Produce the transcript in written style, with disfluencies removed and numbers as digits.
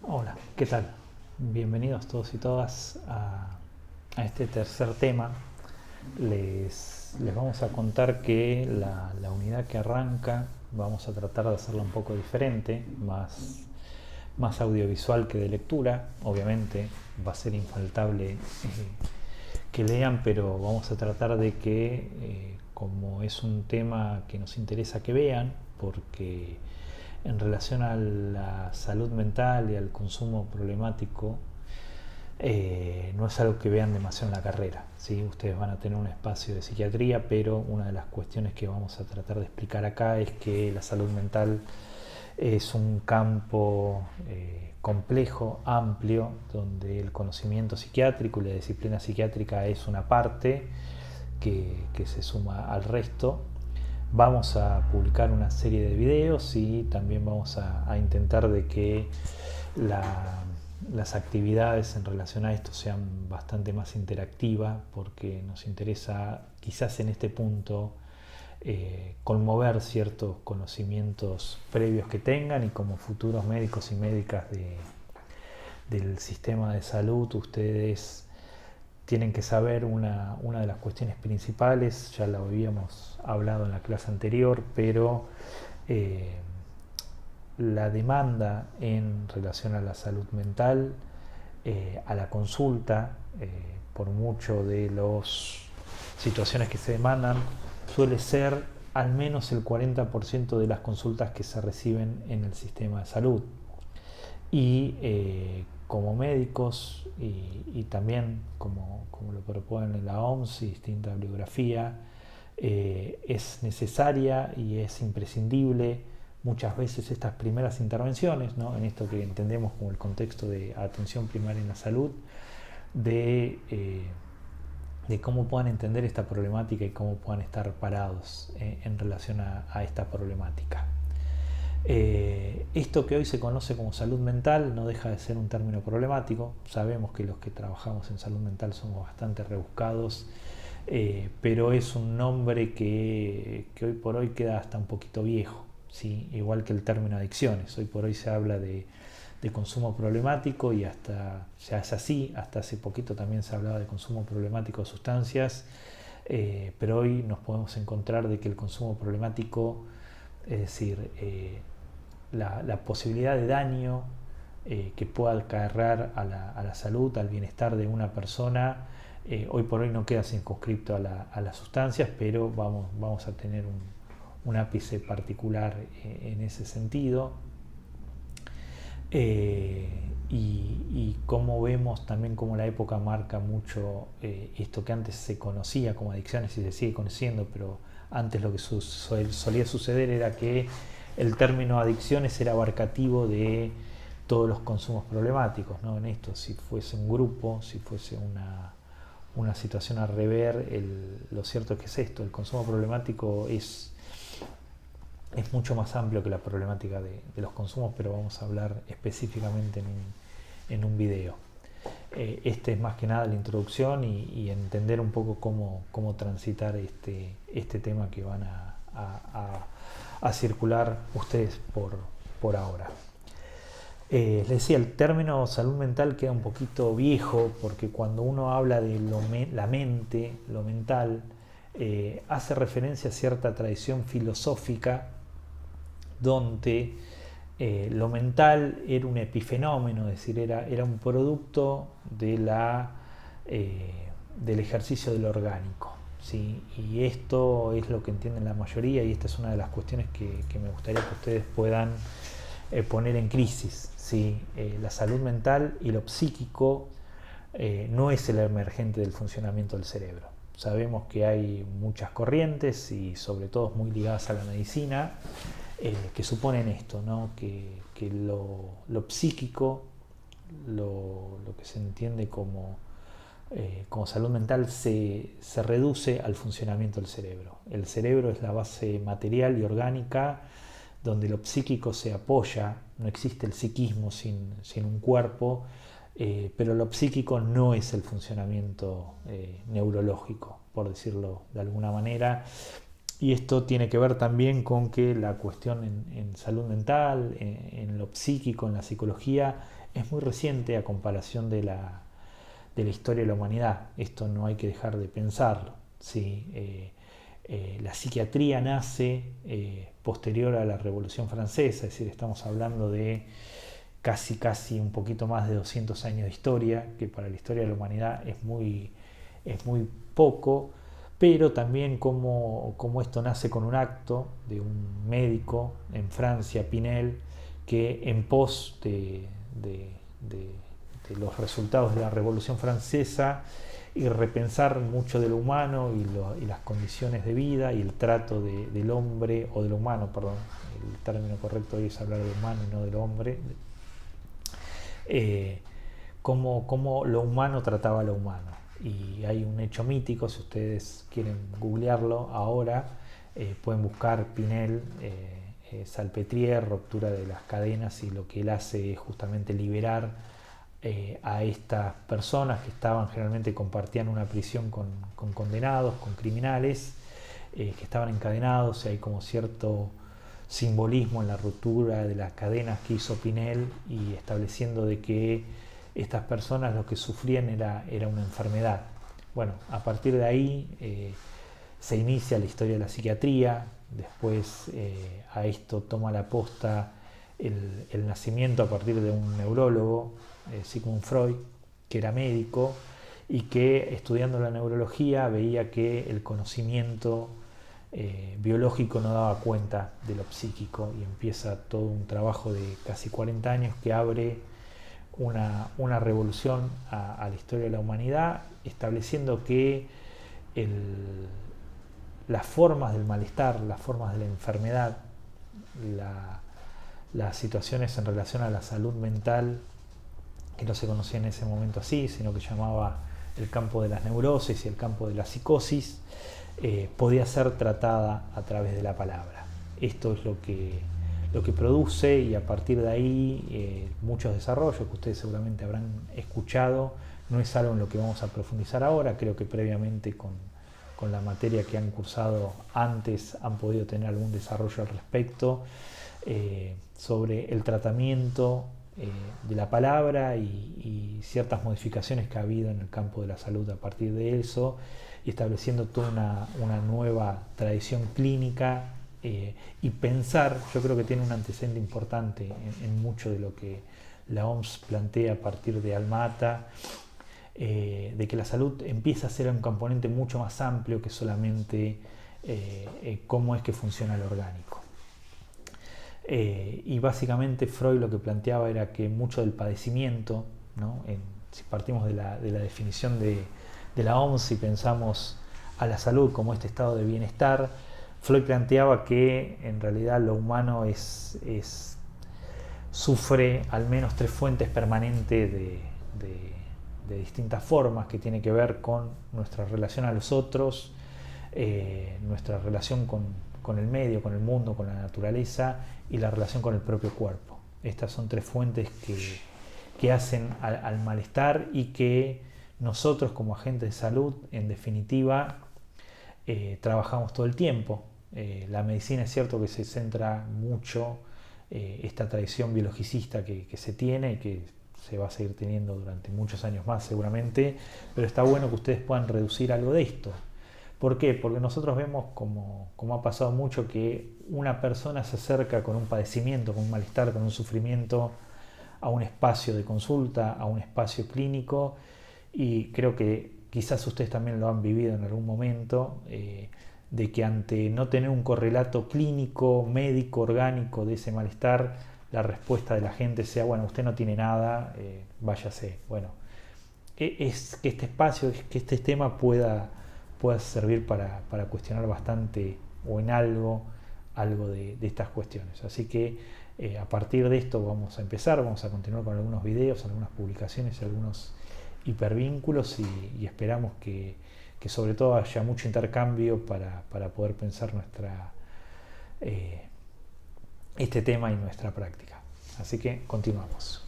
Hola, ¿qué tal? Bienvenidos todos y todas a este tercer tema. Les vamos a contar que la unidad que arranca vamos a tratar de hacerla un poco diferente, más audiovisual que de lectura. Obviamente va a ser infaltable que lean, pero vamos a tratar de que, como es un tema que nos interesa que vean, porque en relación a la salud mental y al consumo problemático, no es algo que vean demasiado en la carrera, ¿sí? Ustedes van a tener un espacio de psiquiatría, pero una de las cuestiones que vamos a tratar de explicar acá es que la salud mental es un campo complejo, amplio, donde el conocimiento psiquiátrico y la disciplina psiquiátrica es una parte que se suma al resto. Vamos a publicar una serie de videos y también vamos a intentar de que las actividades en relación a esto sean bastante más interactivas, porque nos interesa quizás en este punto conmover ciertos conocimientos previos que tengan, y como futuros médicos y médicas del sistema de salud, ustedes tienen que saber una de las cuestiones principales. Ya lo habíamos hablado en la clase anterior, pero eh, la demanda en relación a la salud mental, a la consulta, por mucho de las situaciones que se demandan, suele ser al menos el 40% de las consultas que se reciben en el sistema de salud. Y como médicos y también como lo proponen en la OMS y distinta bibliografía, es necesaria y es imprescindible muchas veces estas primeras intervenciones, ¿no? En esto que entendemos como el contexto de atención primaria en la salud, de cómo puedan entender esta problemática y cómo puedan estar parados en relación a esta problemática. Esto que hoy se conoce como salud mental no deja de ser un término problemático. Sabemos que los que trabajamos en salud mental somos bastante rebuscados, pero es un nombre que hoy por hoy queda hasta un poquito viejo, ¿sí? Igual que el término adicciones. Hoy por hoy se habla de consumo problemático, y hasta ya es así. Hasta hace poquito también se hablaba de consumo problemático de sustancias, pero hoy nos podemos encontrar de que el consumo problemático, es decir, la posibilidad de daño que pueda acarrear a la salud, al bienestar de una persona, hoy por hoy no queda circunscripto a las sustancias, pero vamos a tener un ápice particular en ese sentido. Y como vemos también como la época marca mucho esto que antes se conocía como adicciones y se sigue conociendo, pero antes lo que solía suceder era que el término adicciones era abarcativo de todos los consumos problemáticos, ¿no? En esto, si fuese un grupo, si fuese una situación a rever, lo cierto es que es esto: el consumo problemático es mucho más amplio que la problemática de los consumos, pero vamos a hablar específicamente en un video. Este es más que nada la introducción y entender un poco cómo transitar este tema que van a circular ustedes por ahora. Les decía, el término salud mental queda un poquito viejo, porque cuando uno habla de la mente, lo mental, hace referencia a cierta tradición filosófica donde lo mental era un epifenómeno, es decir, era un producto del ejercicio de lo orgánico, ¿sí? Y esto es lo que entienden la mayoría, y esta es una de las cuestiones que me gustaría que ustedes puedan poner en crisis, ¿sí? La salud mental y lo psíquico no es el emergente del funcionamiento del cerebro. Sabemos que hay muchas corrientes, y sobre todo muy ligadas a la medicina, que suponen esto, ¿no? Que lo psíquico, lo que se entiende como salud mental, se reduce al funcionamiento del cerebro. El cerebro es la base material y orgánica donde lo psíquico se apoya. No existe el psiquismo sin un cuerpo, pero lo psíquico no es el funcionamiento neurológico, por decirlo de alguna manera. Y esto tiene que ver también con que la cuestión en salud mental, en lo psíquico, en la psicología, es muy reciente a comparación de la historia de la humanidad. Esto no hay que dejar de pensarlo, ¿sí? La psiquiatría nace posterior a la Revolución Francesa, es decir, estamos hablando de casi un poquito más de 200 años de historia, que para la historia de la humanidad es muy poco, pero también como esto nace con un acto de un médico en Francia, Pinel, que en pos de los resultados de la Revolución Francesa y repensar mucho de lo humano y las condiciones de vida y el trato del hombre, o de lo humano, perdón, el término correcto es hablar de humano y no del hombre, cómo lo humano trataba a lo humano. Y hay un hecho mítico, si ustedes quieren googlearlo ahora, pueden buscar Pinel, Salpêtrière, ruptura de las cadenas, y lo que él hace es justamente liberar a estas personas que generalmente compartían una prisión con condenados, con criminales, que estaban encadenados, y hay como cierto simbolismo en la ruptura de las cadenas que hizo Pinel, y estableciendo de que estas personas lo que sufrían era una enfermedad. Bueno, a partir de ahí se inicia la historia de la psiquiatría. Después a esto toma la posta el nacimiento a partir de un neurólogo, Sigmund Freud, que era médico y que, estudiando la neurología, veía que el conocimiento biológico no daba cuenta de lo psíquico, y empieza todo un trabajo de casi 40 años que abre una revolución a la historia de la humanidad, estableciendo que las formas del malestar, las formas de la enfermedad, las situaciones en relación a la salud mental, que no se conocía en ese momento así, sino que llamaba el campo de las neurosis y el campo de la psicosis, podía ser tratada a través de la palabra. Esto es lo que produce, y a partir de ahí muchos desarrollos que ustedes seguramente habrán escuchado. No es algo en lo que vamos a profundizar ahora. Creo que previamente con la materia que han cursado antes han podido tener algún desarrollo al respecto, sobre el tratamiento de la palabra y ciertas modificaciones que ha habido en el campo de la salud a partir de eso, y estableciendo toda una nueva tradición clínica, y pensar, yo creo que tiene un antecedente importante en mucho de lo que la OMS plantea a partir de Alma-Ata, de que la salud empieza a ser un componente mucho más amplio que solamente cómo es que funciona el orgánico. Y básicamente Freud lo que planteaba era que mucho del padecimiento, ¿no? Si partimos de la definición de la OMS y pensamos a la salud como este estado de bienestar, Freud planteaba que en realidad lo humano sufre al menos 3 fuentes permanentes de distintas formas, que tiene que ver con nuestra relación a los otros, nuestra relación con el medio, con el mundo, con la naturaleza, y la relación con el propio cuerpo. Estas son 3 fuentes que hacen al malestar, y que nosotros como agentes de salud, en definitiva, trabajamos todo el tiempo. La medicina es cierto que se centra mucho esta tradición biologicista que se tiene y que se va a seguir teniendo durante muchos años más seguramente, pero está bueno que ustedes puedan reducir algo de esto. ¿Por qué? Porque nosotros vemos, como ha pasado mucho, que una persona se acerca con un padecimiento, con un malestar, con un sufrimiento, a un espacio de consulta, a un espacio clínico, y creo que quizás ustedes también lo han vivido en algún momento, de que ante no tener un correlato clínico, médico, orgánico de ese malestar, la respuesta de la gente sea: bueno, usted no tiene nada, váyase. Bueno, es que este espacio, que este tema pueda servir para cuestionar bastante, o en algo de estas cuestiones. Así que a partir de esto vamos a continuar con algunos videos, algunas publicaciones, algunos hipervínculos, y esperamos que sobre todo haya mucho intercambio para poder pensar este tema y nuestra práctica. Así que continuamos.